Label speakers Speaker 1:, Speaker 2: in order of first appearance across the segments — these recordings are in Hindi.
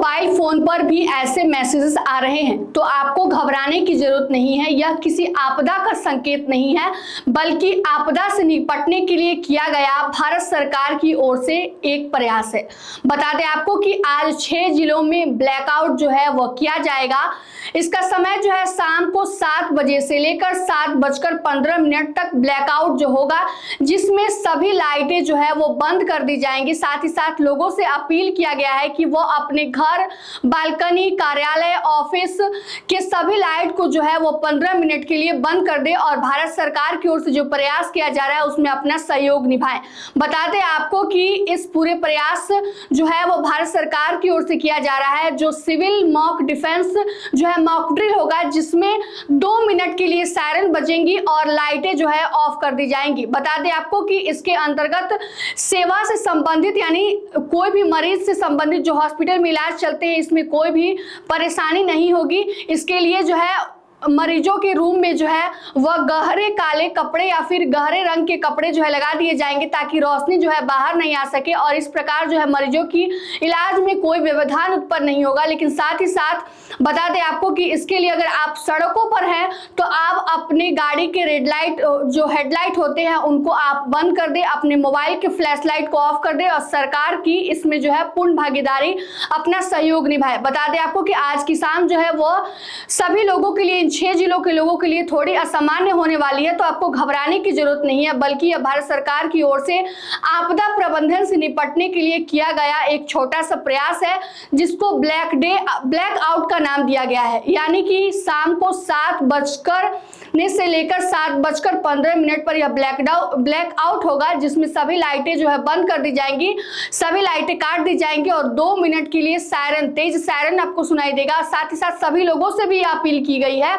Speaker 1: मोबाइल फोन पर भी ऐसे मैसेजेस आ रहे हैं तो आपको घबराने की जरूरत नहीं है। यह किसी आपदा का संकेत नहीं है, बल्कि आपदा से निपटने के लिए किया गया भारत सरकार की ओर से एक प्रयास है। बता दें आपको कि आज 6 जिलों में ब्लैकआउट जो है वो किया जाएगा। इसका समय जो है शाम को 7 बजे से लेकर 7:15 तक ब्लैकआउट जो होगा, जिसमें सभी लाइटें जो है वो बंद कर दी जाएंगी। साथ ही साथ लोगों से अपील किया गया है कि वो अपने घर, बालकनी, कार्यालय, ऑफिस के सभी लाइट को जो है वो 15 मिनट के लिए बंद कर दे और भारत सरकार की ओर से जो प्रयास किया जा रहा है उसमें अपना सहयोग निभाएं। बता दें आपको कि इस पूरे प्रयास जो है वो भारत सरकार की ओर से किया जा रहा है। जो सिविल मॉक डिफेंस जो है मॉक ड्रिल होगा, जिसमें 2 मिनट के लिए सायरन बजेंगी और लाइटें जो है ऑफ कर दी जाएंगी। बता दें आपको कि इसके अंतर्गत सेवा से संबंधित यानी कोई भी मरीज से संबंधित जो हॉस्पिटल में इलाज चलते हैं, इसमें कोई भी परेशानी नहीं होगी। इसके लिए जो है मरीजों के रूम में जो है वह गहरे काले कपड़े या फिर गहरे रंग के कपड़े जो है लगा दिए जाएंगे, ताकि रोशनी जो है बाहर नहीं आ सके और इस प्रकार जो है मरीजों की इलाज में कोई व्यवधान उत्पन्न नहीं होगा। लेकिन साथ ही साथ बता दें आपको कि इसके लिए अगर आप सड़कों पर हैं तो आप अपनी गाड़ी के रेड लाइट जो हेडलाइट होते हैं उनको आप बंद कर दें, अपने मोबाइल के फ्लैश लाइट को ऑफ कर दें और सरकार की इसमें जो है पूर्ण भागीदारी, अपना सहयोग निभाए। बता दें आपको कि आज की शाम जो है वो सभी लोगों के लिए, 6 जिलों के लोगों के लिए थोड़ी असामान्य होने वाली है, तो आपको घबराने की जरूरत नहीं है, बल्कि यह भारत सरकार की ओर से आपदा प्रबंधन से निपटने के लिए किया गया एक छोटा सा प्रयास है, जिसको ब्लैक आउट का नाम दिया गया है। यानी कि शाम को 7 बजकर से लेकर 7:15 पर यह ब्लैक आउट होगा, जिसमें सभी लाइटें जो है बंद कर दी जाएंगी, सभी लाइटें काट दी जाएंगी और 2 मिनट के लिए सायरन, तेज सायरन आपको सुनाई देगा। साथ ही साथ सभी लोगों से भी अपील की गई है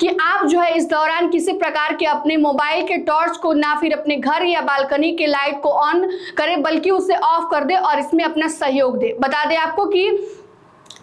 Speaker 1: कि आप जो है इस दौरान किसी प्रकार के अपने मोबाइल के टॉर्च को ना फिर अपने घर या बालकनी के लाइट को ऑन करें, बल्कि उसे ऑफ कर दे और इसमें अपना सहयोग दे। बता दें आपको कि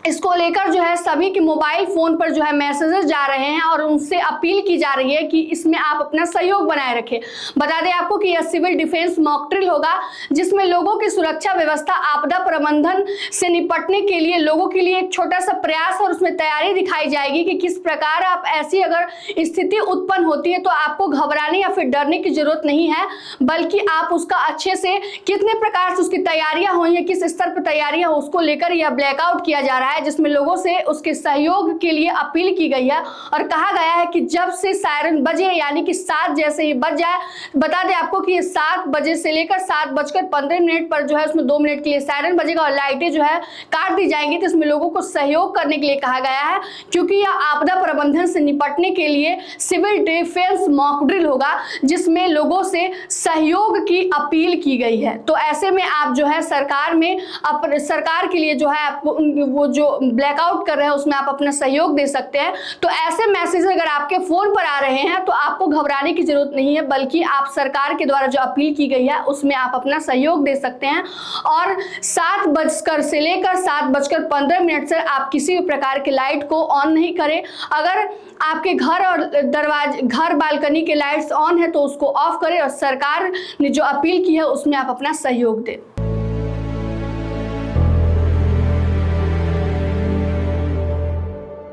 Speaker 1: इसको लेकर जो है सभी के मोबाइल फोन पर जो है मैसेजेस जा रहे हैं और उनसे अपील की जा रही है कि इसमें आप अपना सहयोग बनाए रखें। बता दें आपको कि यह सिविल डिफेंस मॉक ड्रिल होगा, जिसमें लोगों की सुरक्षा व्यवस्था, आपदा प्रबंधन से निपटने के लिए लोगों के लिए एक छोटा सा प्रयास और उसमें तैयारी दिखाई जाएगी कि किस प्रकार आप ऐसी अगर स्थिति उत्पन्न होती है तो आपको घबराने या फिर डरने की जरूरत नहीं है, बल्कि आप उसका अच्छे से कितने प्रकार से उसकी तैयारियां हुई है, किस स्तर पर तैयारियां हो, उसको लेकर यह ब्लैकआउट किया जा रहा है, जिसमें लोगों से उसके सहयोग के लिए अपील की गई है और कहा गया है कि जब से सायरन बजे यानी कि 7 जैसे ही बज जाए, बता दें आपको कि 7 बजे से लेकर 7:15 पर जो है उसमें 2 मिनट के लिए सायरन बजेगा और लाइटें जो है काट दी जाएंगी। तो इसमें लोगों को सहयोग करने के लिए कहा गया है, क्योंकि यह आपदा प्रबंधन से निपटने के लिए सिविल डिफेंस मॉक ड्रिल होगा, जिसमें लोगों से सहयोग की अपील की गई है। तो ऐसे में आप जो है सरकार के लिए जो है वो जो ब्लैकआउट कर रहे हैं उसमें आप अपना सहयोग दे सकते हैं। तो ऐसे मैसेज अगर आपके फोन पर आ रहे हैं तो आपको घबराने की जरूरत नहीं है, बल्कि आप सरकार के द्वारा जो अपील की गई है उसमें आप अपना सहयोग दे सकते हैं। और 7 बजकर से लेकर 7:15 से आप किसी भी प्रकार के लाइट को ऑन नहीं करें। अगर आपके घर और घर बालकनी के लाइट्स ऑन है तो उसको ऑफ करें और सरकार ने जो अपील की है उसमें आप अपना सहयोग दें।